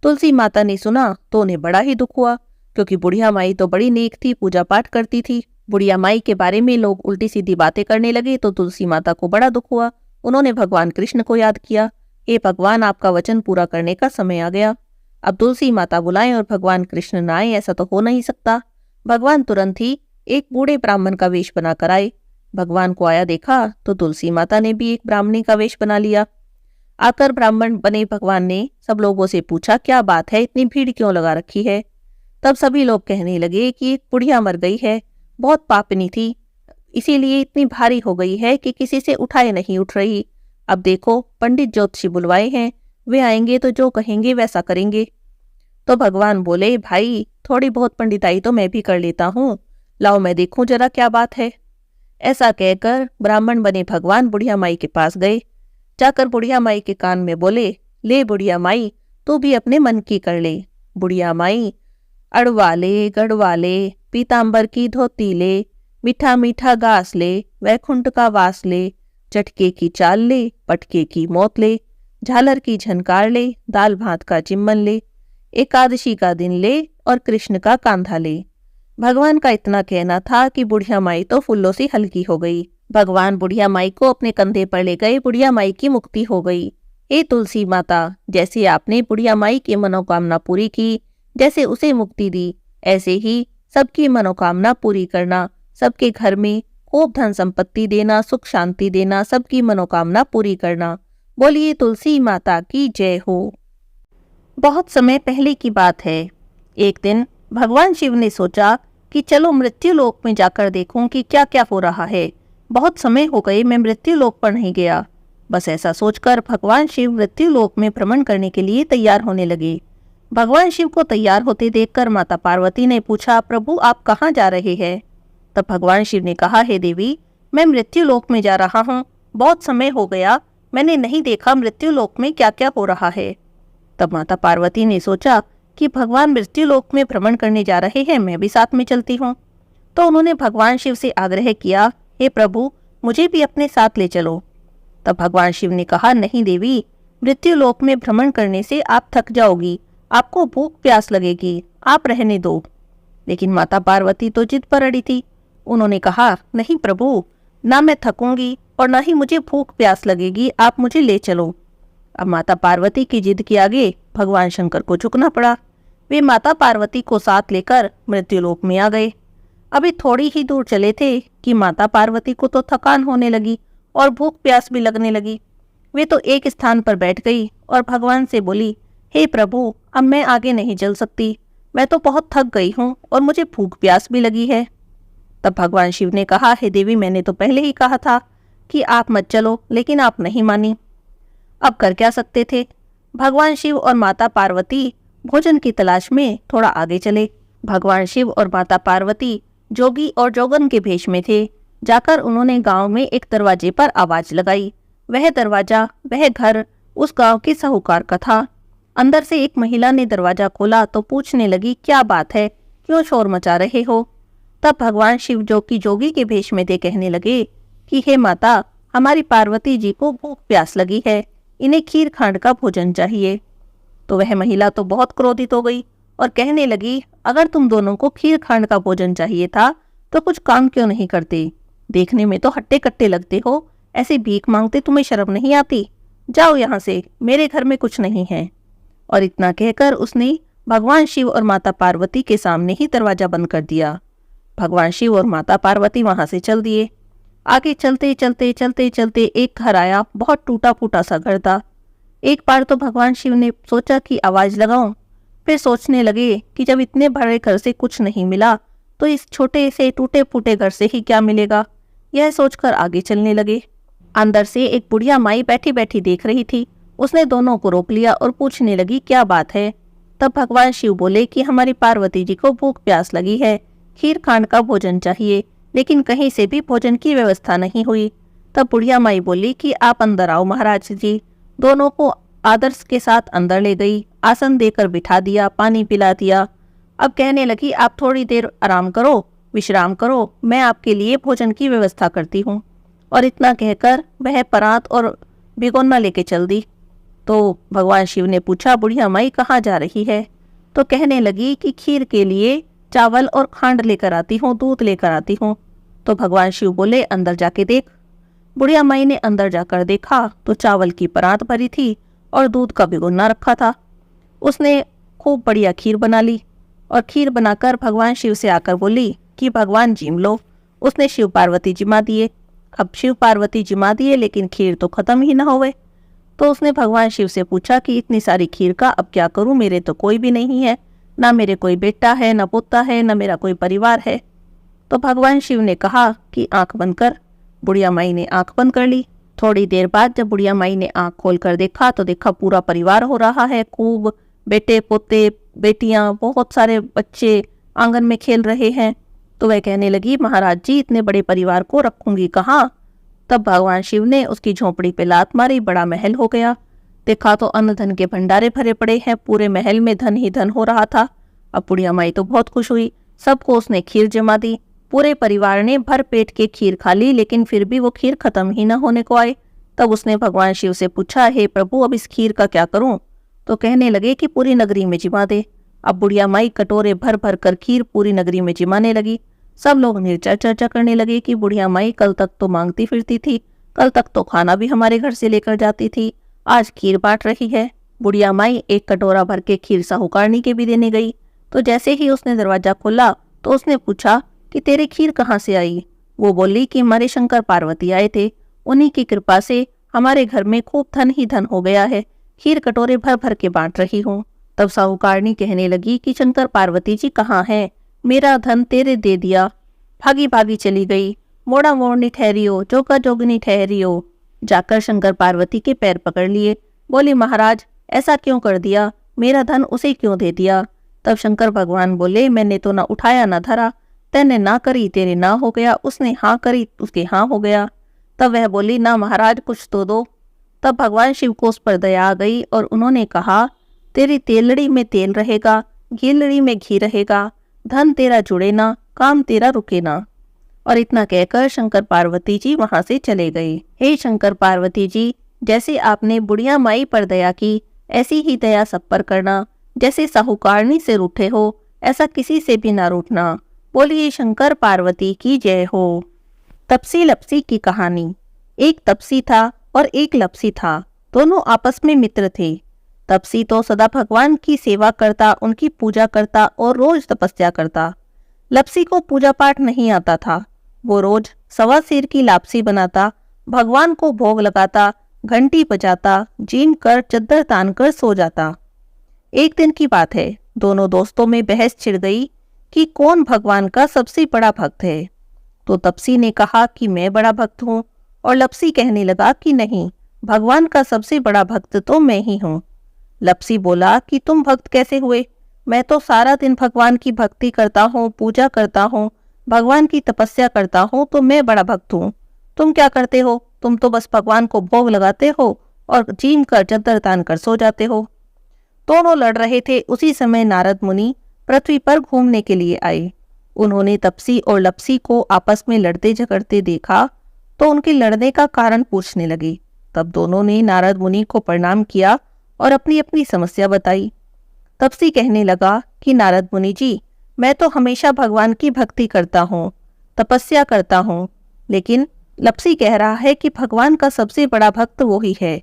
तुलसी माता ने सुना तो उन्हें बड़ा ही दुख हुआ, क्योंकि बुढ़िया माई तो बड़ी नेक थी, पूजा पाठ करती थी। बुढ़िया माई के बारे में लोग उल्टी सीधी बातें करने लगे तो तुलसी माता को बड़ा दुख हुआ। उन्होंने भगवान कृष्ण को याद किया, हे भगवान, आपका वचन पूरा करने का समय आ गया। अब तुलसी माता बुलाएं और भगवान कृष्ण न आए, ऐसा तो हो नहीं सकता। भगवान तुरंत ही एक बूढ़े ब्राह्मण का वेश बनाकर आए। भगवान को आया देखा तो तुलसी माता ने भी एक ब्राह्मणी का वेश बना लिया। आकर ब्राह्मण बने भगवान ने सब लोगों से पूछा, क्या बात है, इतनी भीड़ क्यों लगा रखी है? तब सभी लोग कहने लगे कि एक बुढ़िया मर गई है, बहुत पापनी थी, इसीलिए इतनी भारी हो गई है कि किसी से उठाए नहीं उठ रही। अब देखो, पंडित ज्योतिषी बुलवाए हैं, वे आएंगे तो जो कहेंगे वैसा करेंगे। तो भगवान बोले, भाई, थोड़ी बहुत पंडिताई तो मैं भी कर लेता हूँ, लाओ मैं देखूं जरा क्या बात है। ऐसा कहकर ब्राह्मण बने भगवान बुढ़िया माई के पास गए। जाकर बुढ़िया माई के कान में बोले, ले बुढ़िया माई, तू भी अपने मन की कर ले। बुढ़िया माई, अड़वा ले, गड़वा ले, पीतांबर की धोती ले, मीठा मीठा घास ले, वैकुंठ का वास ले, चटके की चाल ले, पटके की मौत ले, झालर की झनकार ले, दाल भात का जिम्मन ले, एकादशी का दिन ले और कृष्ण का कांधा ले। भगवान का इतना कहना था कि बुढ़िया माई तो फूलों से हल्की हो गई। भगवान बुढ़िया माई को अपने कंधे पर ले गए। बुढ़िया माई की मुक्ति हो गई। हे तुलसी माता, जैसे आपने बुढ़िया माई की मनोकामना पूरी की, जैसे उसे मुक्ति दी, ऐसे ही सबकी मनोकामना पूरी करना, सबके घर में खूब धन संपत्ति देना, सुख शांति देना, सबकी मनोकामना पूरी करना। बोलिए तुलसी माता की जय हो। बहुत समय पहले की बात है। एक दिन भगवान शिव ने सोचा कि चलो मृत्यु लोक में जाकर देखूं कि क्या क्या हो रहा है। बहुत समय हो गए मैं मृत्यु लोक पर नहीं गया। बस ऐसा सोचकर भगवान शिव मृत्यु लोक में भ्रमण करने के लिए तैयार होने लगे। भगवान शिव को तैयार होते देखकर माता पार्वती ने पूछा, प्रभु आप कहाँ जा रहे हैं? तब भगवान शिव ने कहा, हे देवी, मैं मृत्यु लोक में जा रहा हूँ। बहुत समय हो गया, मैंने नहीं देखा मृत्यु लोक में क्या क्या हो रहा है। तब माता पार्वती ने सोचा कि भगवान मृत्यु लोक में भ्रमण करने जा रहे हैं, मैं भी साथ में चलती हूँ। तो उन्होंने भगवान शिव से आग्रह किया, हे प्रभु, मुझे भी अपने साथ ले चलो। तब भगवान शिव ने कहा, नहीं देवी, मृत्यु लोक में भ्रमण करने से आप थक जाओगी, आपको भूख प्यास लगेगी, आप रहने दो। लेकिन माता पार्वती तो जिद पर अड़ी थी। उन्होंने कहा, नहीं प्रभु, ना मैं थकूंगी और ना ही मुझे भूख प्यास लगेगी, आप मुझे ले चलो। अब माता पार्वती की जिद के आगे भगवान शंकर को झुकना पड़ा। वे माता पार्वती को साथ लेकर मृत्युलोक में आ गए। अभी थोड़ी ही दूर चले थे कि माता पार्वती को तो थकान होने लगी और भूख प्यास भी लगने लगी। वे तो एक स्थान पर बैठ गई और भगवान से बोली, हे प्रभु, अब मैं आगे नहीं चल सकती, मैं तो बहुत थक गई हूँ और मुझे भूख प्यास भी लगी है। तब भगवान शिव ने कहा, हे देवी, मैंने तो पहले ही कहा था कि आप मत चलो, लेकिन आप नहीं मानी। अब कर क्या सकते थे। भगवान शिव और माता पार्वती भोजन की तलाश में थोड़ा आगे चले। भगवान शिव और माता पार्वती जोगी और जोगन के भेष में थे। जाकर उन्होंने गांव में एक दरवाजे पर आवाज लगाई। वह दरवाजा, वह घर उस गांव के साहूकार का था। अंदर से एक महिला ने दरवाजा खोला तो पूछने लगी, क्या बात है, क्यों शोर मचा रहे हो? तब भगवान शिव जो कि जोगी के भेष में थे कहने लगे कि हे माता, हमारी पार्वती जी को भूख प्यास लगी है, इन्हें खीर खांड का भोजन चाहिए। तो वह महिला तो बहुत क्रोधित हो गई और कहने लगी, अगर तुम दोनों को खीर खांड का भोजन चाहिए था तो कुछ काम क्यों नहीं करते? देखने में तो हट्टे कट्टे लगते हो, ऐसे भीख मांगते तुम्हें शर्म नहीं आती? जाओ यहाँ से, मेरे घर में कुछ नहीं है। और इतना कहकर उसने भगवान शिव और माता पार्वती के सामने ही दरवाजा बंद कर दिया। भगवान शिव और माता पार्वती वहां से चल दिए। आगे चलते चलते चलते चलते एक घर आया। बहुत टूटा फूटा सा घर था। एक बार तो भगवान शिव ने सोचा कि आवाज लगाऊं, फिर सोचने लगे कि जब इतने बड़े घर से कुछ नहीं मिला तो इस छोटे से टूटे फूटे घर से ही क्या मिलेगा। यह सोचकर आगे चलने लगे। अंदर से एक बुढ़िया माई बैठी बैठी देख रही थी। उसने दोनों को रोक लिया और पूछने लगी, क्या बात है? तब भगवान शिव बोले कि हमारी पार्वती जी को भूख प्यास लगी है, खीर खांड का भोजन चाहिए, लेकिन कहीं से भी भोजन की व्यवस्था नहीं हुई। तब बुढ़िया माई बोली कि आप अंदर आओ महाराज जी। दोनों को आदर्श के साथ अंदर ले गई, आसन देकर बिठा दिया, पानी पिला दिया। अब कहने लगी, आप थोड़ी देर आराम करो, विश्राम करो, मैं आपके लिए भोजन की व्यवस्था करती हूँ। और इतना कहकर वह परात और भिगोना लेके चल दी। तो भगवान शिव ने पूछा, बुढ़िया माई कहाँ जा रही है? तो कहने लगी कि खीर के लिए चावल और खांड लेकर आती हूँ, दूध लेकर आती हूँ। तो भगवान शिव बोले, अंदर जाके देख। बुढ़िया माई ने अंदर जाकर देखा तो चावल की परात भरी थी और दूध का भिगोना रखा था। उसने खूब बढ़िया खीर बना ली और खीर बनाकर भगवान शिव से आकर बोली कि भगवान जिम लो। उसने शिव पार्वती जिमा दिए। अब शिव पार्वती जिमा दिए, लेकिन खीर तो खत्म ही ना होवे। तो उसने भगवान शिव से पूछा कि इतनी सारी खीर का अब क्या करूं, मेरे तो कोई भी नहीं है, ना मेरे कोई बेटा है, ना पोता है, ना मेरा कोई परिवार है। तो भगवान शिव ने कहा कि आंख बंद कर। बुढ़िया माई ने आंख बंद कर ली। थोड़ी देर बाद जब बुढ़िया माई ने आंख खोलकर देखा तो देखा पूरा परिवार हो रहा है। खूब बेटे पोते बेटियां, बहुत सारे बच्चे आंगन में खेल रहे हैं। तो वह कहने लगी, महाराज जी, इतने बड़े परिवार को रखूंगी कहाँ? तब भगवान शिव ने उसकी झोंपड़ी पे लात मारी। बड़ा महल हो गया। देखा तो अन्न धन के भंडारे भरे पड़े हैं, पूरे महल में धन ही धन हो रहा था। अब बुढ़िया माई तो बहुत खुश हुई। सबको उसने खीर जमा दी। पूरे परिवार ने भर पेट के खीर खा ली, लेकिन फिर भी वो खीर खत्म ही न होने को आए। तब उसने भगवान शिव से पूछा, हे प्रभु, अब इस खीर का क्या करूं? तो कहने लगे कि पूरी नगरी में जिमा दे। अब बुढ़िया माई कटोरे भर भर कर खीर पूरी नगरी में जिमाने लगी। सब लोग निर्चर चर्चा करने लगे कि बुढ़िया माई कल तक तो मांगती फिरती थी, कल तक तो खाना भी हमारे घर से लेकर जाती थी, आज खीर बांट रही है। बुढ़िया माई एक कटोरा भर के खीर साहूकारनी के भी देने गई, तो जैसे ही उसने दरवाजा खोला तो उसने पूछा कि तेरी खीर कहाँ से आई। वो बोली कि हमारे शंकर पार्वती आए थे, उन्हीं की कृपा से हमारे घर में खूब धन ही धन हो गया है, खीर कटोरे भर भर के बांट रही हूँ। तब साहूकारनी कहने लगी कि शंकर पार्वती जी कहाँ हैं, मेरा धन तेरे दे दिया, भागी भागी चली गई, मोड़ा मोड़नी ठहरियो, जोगा जोगनी ठहरियो। जाकर शंकर पार्वती के पैर पकड़ लिए, बोली महाराज ऐसा क्यों कर दिया, मेरा धन उसे क्यों दे दिया। तब शंकर भगवान बोले मैंने तो ना उठाया ना धरा, तैने ना करी तेरे ना हो गया, उसने हाँ करी उसके हाँ हो गया। तब वह बोली ना महाराज कुछ तो दो। तब भगवान शिव को उस पर दया आ गई और उन्होंने कहा तेरी तेलड़ी में तेल रहेगा, घीलड़ी में घी रहेगा, धन तेरा जुड़े ना, काम तेरा रुके ना। और इतना कहकर शंकर पार्वती जी वहां से चले गए। हे शंकर पार्वती जी, जैसे आपने बुढ़िया माई पर दया की, ऐसी ही दया सब पर करना। जैसे साहूकारनी से रूठे हो, ऐसा किसी से भी ना रूठना। बोलिए शंकर पार्वती की जय हो। तपसी लपसी की कहानी। एक तपसी था और एक लपसी था, दोनों आपस में मित्र थे। तपसी तो सदा भगवान की सेवा करता, उनकी पूजा करता और रोज तपस्या करता। लपसी को पूजा पाठ नहीं आता था, वो रोज सवा सेर की लापसी बनाता, भगवान को भोग लगाता, घंटी बजाता, जीम कर चद्दर तान कर सो जाता। एक दिन की बात है, दोनों दोस्तों में बहस छिड़ गई कि कौन भगवान का सबसे बड़ा भक्त है। तो तपसी ने कहा कि मैं बड़ा भक्त हूँ और लपसी कहने लगा कि नहीं, भगवान का सबसे बड़ा भक्त तो मैं ही हूँ। लपसी बोला कि तुम भक्त कैसे हुए, मैं तो सारा दिन भगवान की भक्ति करता हूँ, पूजा करता हूँ, भगवान की तपस्या करता हूँ, तो मैं बड़ा भक्त हूँ। तुम क्या करते हो, तुम तो बस भगवान को भोग लगाते हो और जीम कर चद्दर तान कर सो जाते हो। दोनों लड़ रहे थे, उसी समय नारद मुनि पृथ्वी पर घूमने के लिए आए। उन्होंने तपसी और लपसी को आपस में लड़ते झगड़ते देखा तो उनके लड़ने का कारण पूछने लगे। तब दोनों ने नारद मुनि को प्रणाम किया और अपनी अपनी समस्या बताई। तपसी कहने लगा कि नारद मुनि जी, मैं तो हमेशा भगवान की भक्ति करता हूँ, तपस्या करता हूँ, लेकिन लपसी कह रहा है कि भगवान का सबसे बड़ा भक्त वो ही है।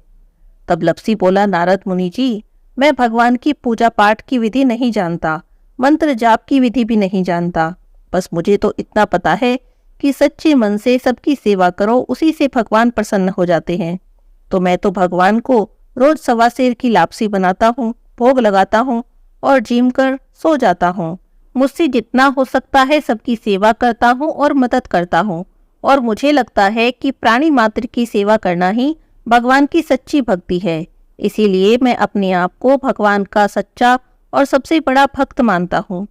तब लपसी बोला नारद मुनि जी, मैं भगवान की पूजा पाठ की विधि नहीं जानता, मंत्र जाप की विधि भी नहीं जानता, बस मुझे तो इतना पता है कि सच्चे मन से सबकी सेवा करो, उसी से भगवान प्रसन्न हो जाते हैं। तो मैं तो भगवान को रोज सवा सेर की लापसी बनाता हूँ, भोग लगाता हूँ और जीम कर सो जाता हूँ। मुझसे जितना हो सकता है सबकी सेवा करता हूँ और मदद करता हूँ, और मुझे लगता है कि प्राणी मात्र की सेवा करना ही भगवान की सच्ची भक्ति है। इसीलिए मैं अपने आप को भगवान का सच्चा और सबसे बड़ा भक्त मानता हूँ।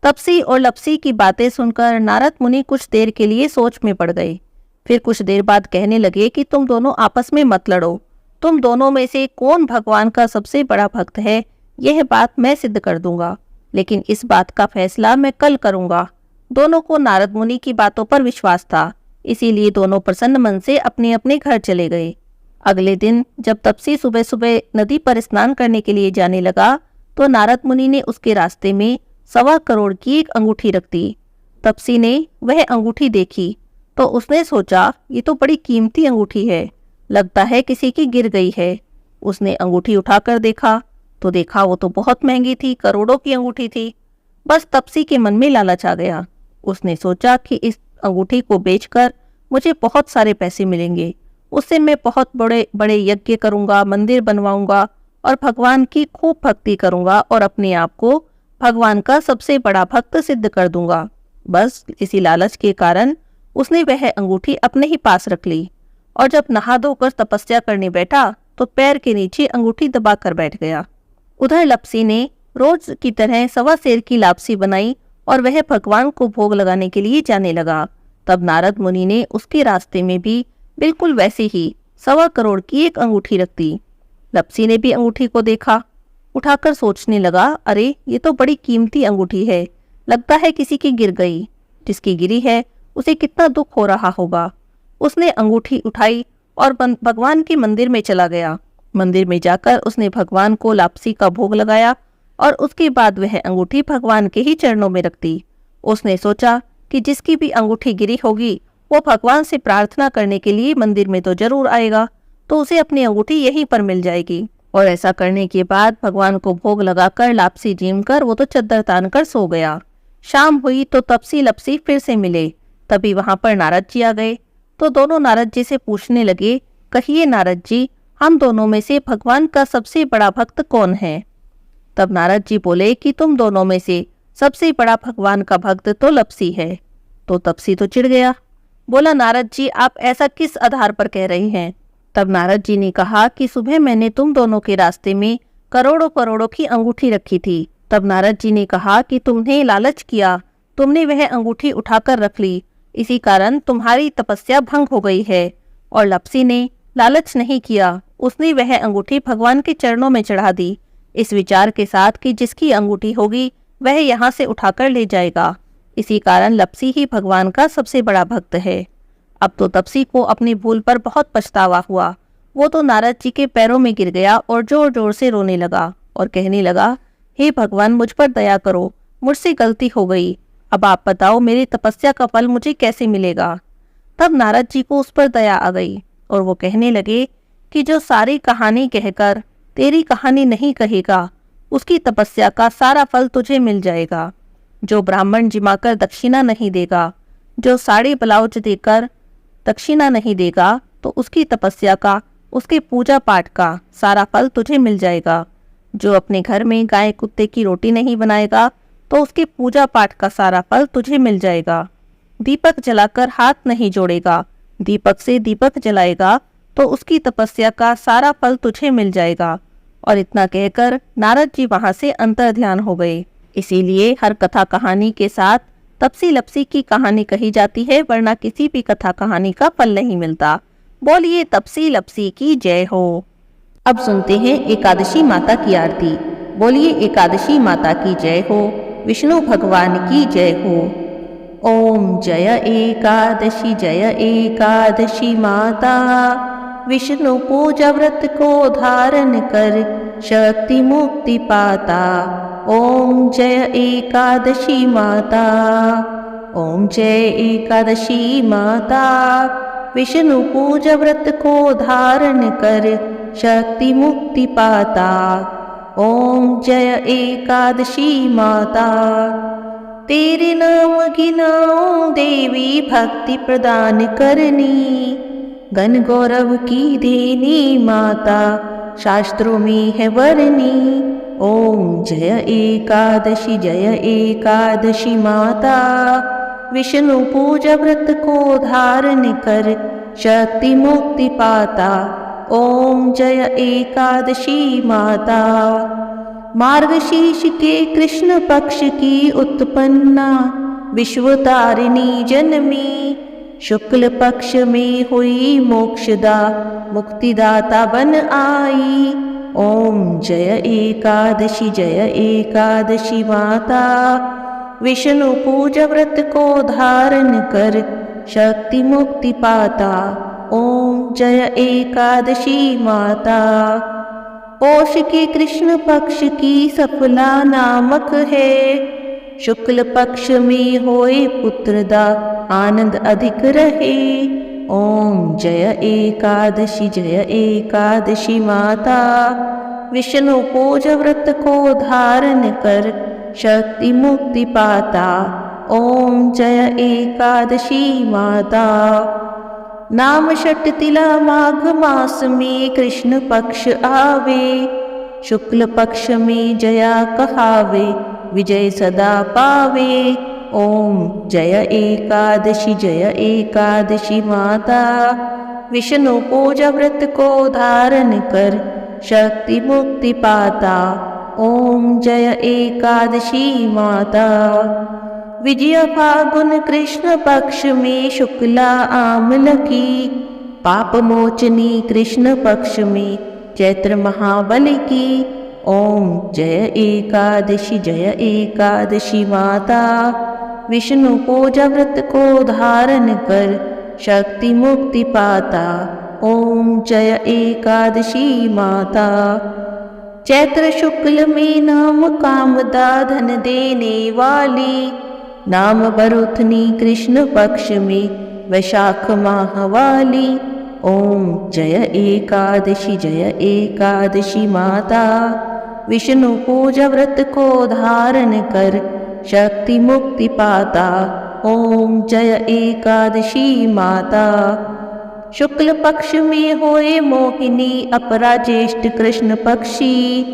तपसी और लपसी की बातें सुनकर नारद मुनि कुछ देर के लिए सोच में पड़ गए। फिर कुछ देर बाद कहने लगे कि तुम दोनों आपस में मत लड़ो, तुम दोनों में से कौन भगवान का सबसे बड़ा भक्त है, यह बात मैं सिद्ध कर दूंगा, लेकिन इस बात का फैसला मैं कल करूंगा। दोनों को नारद मुनि की बातों पर विश्वास था, इसीलिए दोनों प्रसन्न मन से अपने अपने घर चले गए। अगले दिन जब तपसी सुबह सुबह नदी पर स्नान करने के लिए जाने लगा तो नारद मुनि ने उसके रास्ते में 1.25 करोड़ की एक अंगूठी रख दी। तपसी ने वह अंगूठी देखी तो उसने सोचा ये तो बड़ी कीमती अंगूठी है, लगता है किसी की गिर गई है। उसने अंगूठी उठाकर देखा तो देखा वो तो बहुत महंगी थी, करोड़ों की अंगूठी थी। बस तपसी के मन में लालच आ गया। उसने सोचा कि इस अंगूठी को बेचकर मुझे बहुत सारे पैसे मिलेंगे, उससे मैं बहुत बड़े बड़े यज्ञ करूंगा, मंदिर बनवाऊंगा और भगवान की खूब भक्ति करूंगा और अपने आप को भगवान का सबसे बड़ा भक्त सिद्ध कर दूंगा। बस इसी लालच के कारण उसने वह अंगूठी अपने ही पास रख ली और जब नहा धोकर तपस्या करने बैठा तो पैर के नीचे अंगूठी दबा कर बैठ गया। उधर लपसी ने रोज की तरह 1.25 सेर की लापसी बनाई और वह भगवान को भोग लगाने के लिए जाने लगा। तब नारद मुनि ने उसके रास्ते में भी बिल्कुल वैसे ही 1.25 करोड़ की एक अंगूठी रख दी। लपसी ने भी अंगूठी को देखा, उठाकर सोचने लगा, अरे ये तो बड़ी कीमती अंगूठी है, लगता है किसी की गिर गई, जिसकी गिरी है उसे कितना दुख हो रहा होगा। उसने अंगूठी उठाई और भगवान के मंदिर में चला गया। मंदिर में जाकर उसने भगवान को लापसी का भोग लगाया। और उसके बाद वह अंगूठी भगवान के ही चरणों में रख दी। उसने सोचा कि जिसकी भी अंगूठी गिरी होगी वो भगवान से प्रार्थना करने के लिए मंदिर में तो जरूर आएगा, तो उसे अपनी अंगूठी यहीं पर मिल जाएगी। और ऐसा करने के बाद भगवान को भोग लगाकर लापसी जीम कर वो तो चद्दर तान कर सो गया। शाम हुई तो तपसी लपसी फिर से मिले। तभी वहां पर नारद जी आ गए तो दोनों नारद जी से पूछने लगे, कहिए नारद जी, हम दोनों में से भगवान का सबसे बड़ा भक्त कौन है? तब नारद जी बोले कि तुम दोनों में से सबसे बड़ा भगवान का भक्त तो लपसी है। तो तपसी तो चिढ़ गया, बोला नारद जी आप ऐसा किस आधार पर कह रहे हैं? तब नारद जी ने कहा कि सुबह मैंने तुम दोनों के रास्ते में करोड़ों करोड़ों की अंगूठी रखी थी। तब नारद जी ने कहा कि तुमने लालच किया, तुमने वह अंगूठी उठाकर रख ली, इसी कारण तुम्हारी तपस्या भंग हो गई है। और लपसी ने लालच नहीं किया, उसने वह अंगूठी भगवान के चरणों में चढ़ा दी, इस विचार के साथ कि जिसकी अंगूठी होगी वह यहाँ से उठाकर ले जाएगा। इसी कारण लपसी ही भगवान का सबसे बड़ा भक्त है। अब तो तपसी को अपनी भूल पर बहुत पछतावा हुआ। वो तो नारद जी के पैरों में गिर गया और जोर जोर से रोने लगा और कहने लगा, हे भगवान मुझ पर दया करो, मुझसे गलती हो गई, अब आप बताओ मेरी तपस्या का फल मुझे कैसे मिलेगा? तब नारद जी को उस पर दया आ गई और वो कहने लगे कि जो सारी कहानी कहकर तेरी कहानी नहीं कहेगा उसकी तपस्या का सारा फल तुझे मिल जाएगा। जो ब्राह्मण जिमाकर दक्षिणा नहीं देगा, जो साड़ी ब्लाउज देकर दक्षिणा नहीं देगा, तो उसकी तपस्या का, उसके पूजा पाठ का सारा फल तुझे मिल जाएगा। जो अपने घर में गाय कुत्ते की रोटी नहीं बनाएगा तो उसके पूजा पाठ का सारा फल तुझे मिल जाएगा। दीपक जलाकर हाथ नहीं जोड़ेगा, दीपक से दीपक जलाएगा तो उसकी तपस्या का सारा फल तुझे मिल जाएगा। और इतना कहकर नारद जी वहां से अंतर्ध्यान हो गए। इसीलिए हर कथा कहानी के साथ तपसी लपसी की कहानी कही जाती है, वरना किसी भी कथा कहानी का फल नहीं मिलता। बोलिए तपसी लपसी की जय हो। अब सुनते हैं एकादशी माता की आरती। बोलिए एकादशी माता की जय हो, विष्णु भगवान की जय हो। ओम जय एकादशी माता, विष्णु पूजा व्रत को धारण कर शक्ति मुक्ति पाता। ओम जय एकादशी माता, ओम जय एकादशी माता, विष्णु पूजा व्रत को धारण कर शक्ति मुक्ति पाता। ओम जय एकादशी माता। तेरे नाम गिनाऊं देवी भक्ति प्रदान करनी, गण गौरव की देनी माता शास्त्रों में है वर्णी। ओम जय एकादशी माता, विष्णु पूजा व्रत को धारण कर शक्ति मुक्ति पाता। ओम जय एकादशी माता। मार्गशीर्ष के कृष्ण पक्ष की उत्पन्ना विश्वतारिणी जनमी, शुक्ल पक्ष में हुई मोक्षदा मुक्तिदाता बन आई। ओम जय एकादशी माता, विष्णु पूजा व्रत को धारण कर शक्ति मुक्ति पाता। ओम जय एकादशी माता। पौष के कृष्ण पक्ष की सफला नामक है, शुक्ल पक्ष में होए पुत्रदा आनंद अधिक रहे। ओम जय एकादशी माता, विष्णु पूजा व्रत को धारण कर शक्ति मुक्ति पाता। ओम जय एकादशी माता। नाम षट तिला माघ मास में कृष्ण पक्ष आवे, शुक्ल पक्ष में जया कहावे विजय सदा पावे। ओम जय एकादशी माता, विष्णु पूजा व्रत को धारण कर शक्ति मुक्ति पाता। ओम जय एकादशी माता। विजय फागुन कृष्ण पक्ष में शुक्ला आमल की, पाप मोचनी कृष्ण पक्ष में चैत्र महाबल की। ओम जय एकादशी माता, विष्णु पूजा व्रत को धारण कर शक्ति मुक्ति पाता। ओम जय एकादशी माता। चैत्र शुक्ल में नाम कामदा धन देने वाली, नाम बरुथनी कृष्ण पक्ष में वैशाख माह वाली। ओम जय एकादशी माता, विष्णु पूजा व्रत को धारण कर शक्ति मुक्ति पाता। ओम जय एकादशी माता। शुक्ल पक्ष में होए मोहिनी, अपरा ज्येष्ठ कृष्ण पक्षी,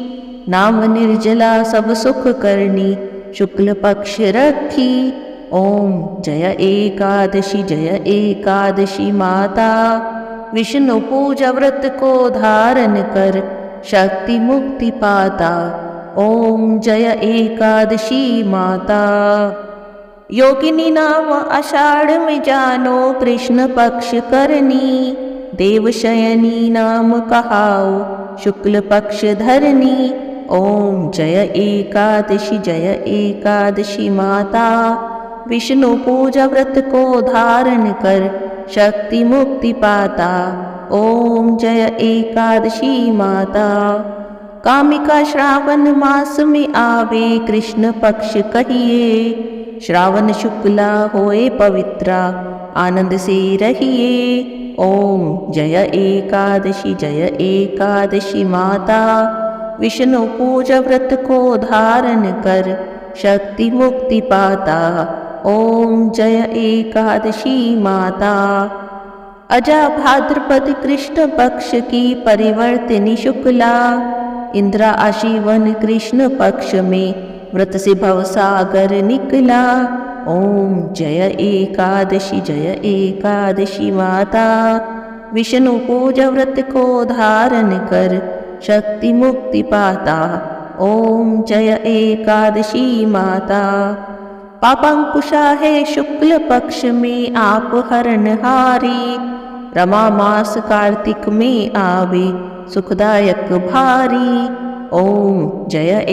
नाम निर्जला सब सुख करनी, शुक्ल पक्ष रखी। ओम जय एकादशी माता, विष्णु पूजा व्रत को धारण कर शक्ति मुक्ति पाता। ओम जय एकादशी माता। योगिनी नाम आषाढ़ में जानो, कृष्ण पक्ष करनी, देवशयनी नाम कहाओ, शुक्ल पक्ष धरनी। ओम जय एकादशी माता, विष्णु पूजा व्रत को धारण कर शक्ति मुक्ति पाता। ओम जय एकादशी माता। कामिका श्रावण मास में आवे, कृष्ण पक्ष कहिए, श्रावण शुक्ला होए पवित्रा, आनंद से रहिए। ओम जय एकादशी माता, विष्णु पूजा व्रत को धारण कर शक्ति मुक्ति पाता। ओम जय एकादशी माता। अजा भाद्रपद कृष्ण पक्ष की परिवर्तिनी शुक्ला, इंद्रा आशीवन कृष्ण पक्ष में व्रत से भवसागर निकला। ओम जय एकादशी माता, विष्णु पूजा व्रत को धारण कर शक्ति मुक्ति पाता। ओम जय एकादशी माता। पापांकुशा है शुक्ल पक्ष में आप हरणहारी, रमा मास कार्तिक में आवे सुखदायक भारी। ओम जय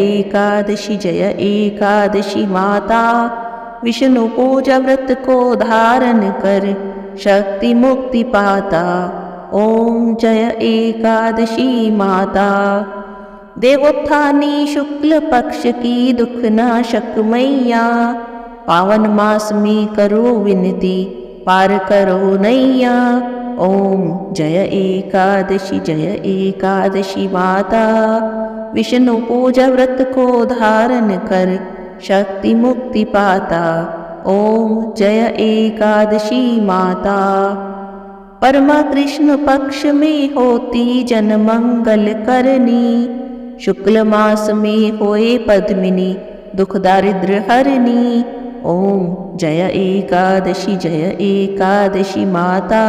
एकादशी माता, विष्णु पूजा व्रत को धारण कर शक्ति मुक्ति पाता। ओम जय एकादशी माता। देवोत्थानी शुक्ल पक्ष की दुख नाशक मैया, पावन मास में करो विनती पार करो नैया। ओम जय एकादशी माता, विष्णु पूजा व्रत को धारण कर शक्ति मुक्ति पाता। ओम जय एकादशी माता। परमा कृष्ण पक्ष में होती जन मंगल करनी, शुक्ल मास में होए पद्मिनी दुख दारिद्र हरनी। ओम जय एकादशी माता,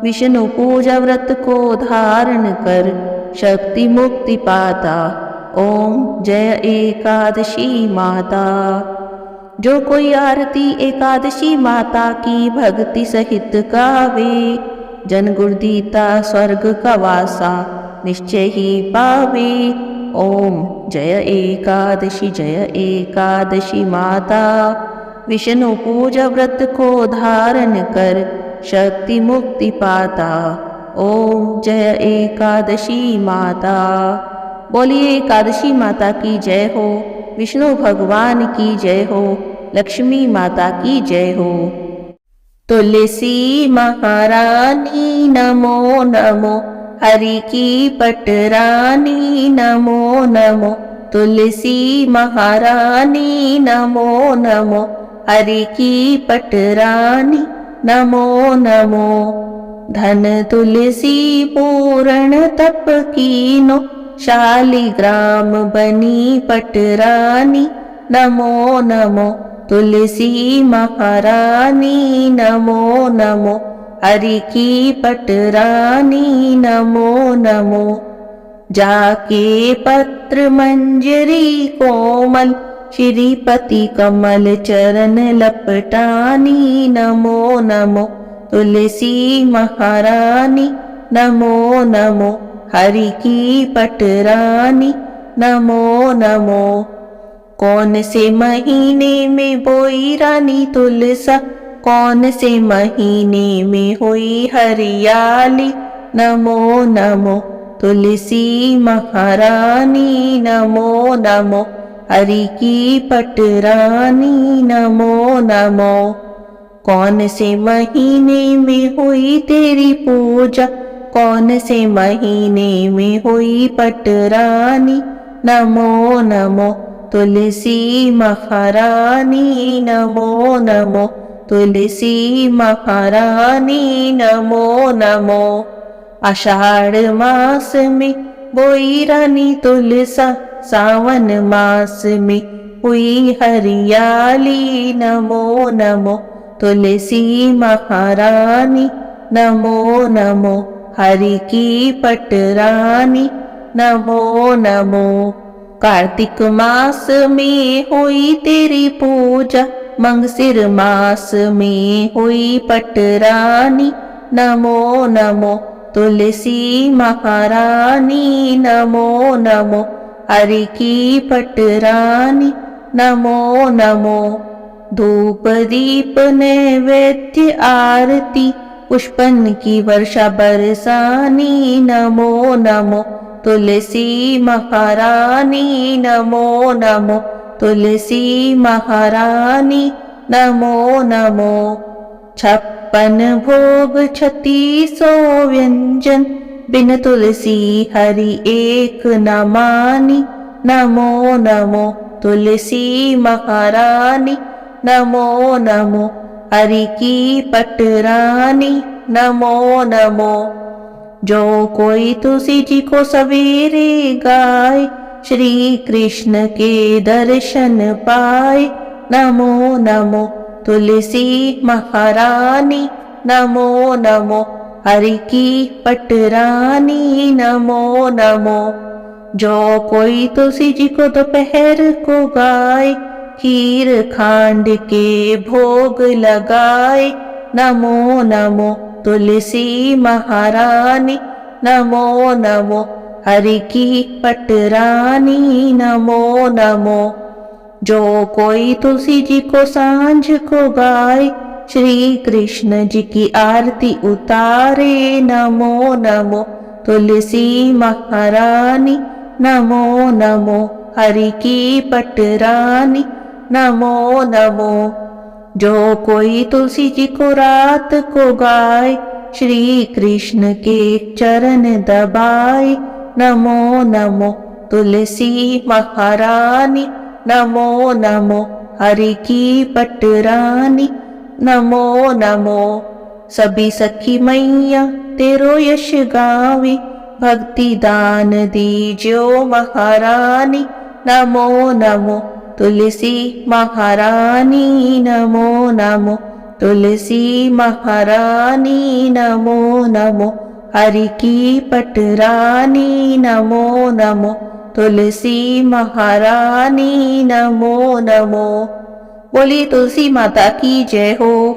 विष्णु पूजा व्रत को धारण कर शक्ति मुक्ति पाता। ओम जय एकादशी माता। जो कोई आरती एकादशी माता की भक्ति सहित गावे, जन गुरुदीता स्वर्ग का वासा निश्चय ही पावे। ओम जय एकादशी माता, विष्णु पूजा व्रत को धारण कर शक्ति मुक्ति पाता। ओम जय एकादशी माता। बोलिए एकादशी माता की जय हो, विष्णु भगवान की जय हो, लक्ष्मी माता की जय हो। तुलसी महारानी नमो नमो, हरि की पटरानी नमो नमो। तुलसी महारानी नमो नमो, हरि की पटरानी नमो नमो। धन तुलसी पूर्ण तप कीनो, शालिग्राम बनी पटरानी नमो नमो। तुलसी महारानी नमो नमो, हरि की पटरानी नमो नमो। जाके पत्र मंजरी कोमल, श्रीपति कमल चरण लपटानी नमो नमो। तुलसी महारानी नमो नमो, हरि की पटरानी नमो नमो। कौन से महीने में बोई रानी तुलसा, कौन से महीने में हुई हरियाली नमो नमो। तुलसी महारानी नमो नमो, हरि की पटरानी नमो नमो। कौन से महीने में हुई तेरी पूजा, कौन से महीने में हुई पटरानी नमो नमो, तुलसी महारानी नमो नमो, तुलसी महारानी नमो नमो। आषाढ़ मास में बोई रानी तुलसा, सावन मास में हुई हरियाली नमो नमो, तुलसी महारानी नमो नमो, हरि की पटरानी नमो नमो। कार्तिक मास में हुई तेरी पूजा, मंगसिर मास में हुई पटरानी नमो नमो, तुलसी महारानी नमो नमो, हरि की पटरानी नमो नमो। धूप दीप नैवेद्य आरती, पुष्पन की वर्षा बरसानी नमो नमो, तुलसी महारानी नमो नमो, तुलसी महारानी नमो नमो। 56 भोग 3600 व्यंजन, बिन तुलसी हरि एक न मानी नमो नमो, तुलसी महारानी नमो नमो, हरि की पटरानी नमो नमो। जो कोई तुलसी जी को सवेरे गाए, श्री कृष्ण के दर्शन पाए नमो नमो, तुलसी महारानी नमो नमो, हरि की पटरानी नमो नमो। जो कोई तुलसी जी को दोपहर को गाए, खीर खांड के भोग लगाए नमो नमो, तुलसी महारानी नमो नमो, हरि की पटरानी नमो नमो। जो कोई तुलसी जी को सांझ को गाए, श्री कृष्ण जी की आरती उतारे नमो नमो, तुलसी महारानी नमो नमो, हरि की पटरानी नमो नमो। जो कोई तुलसी जी को रात को गाए, श्री कृष्ण के चरण दबाए नमो नमो, तुलसी महारानी नमो नमो, हरि की पटरानी नमो नमो। सभी सखी मैया तेरो यश गावे, भक्ति दान दीजो महारानी नमो नमो, तुलसी महारानी नमो नमो, तुलसी महारानी नमो नमो, हरि की पटरानी नमो नमो, तुलसी महारानी नमो नमो। बोली तुलसी माता की जय हो।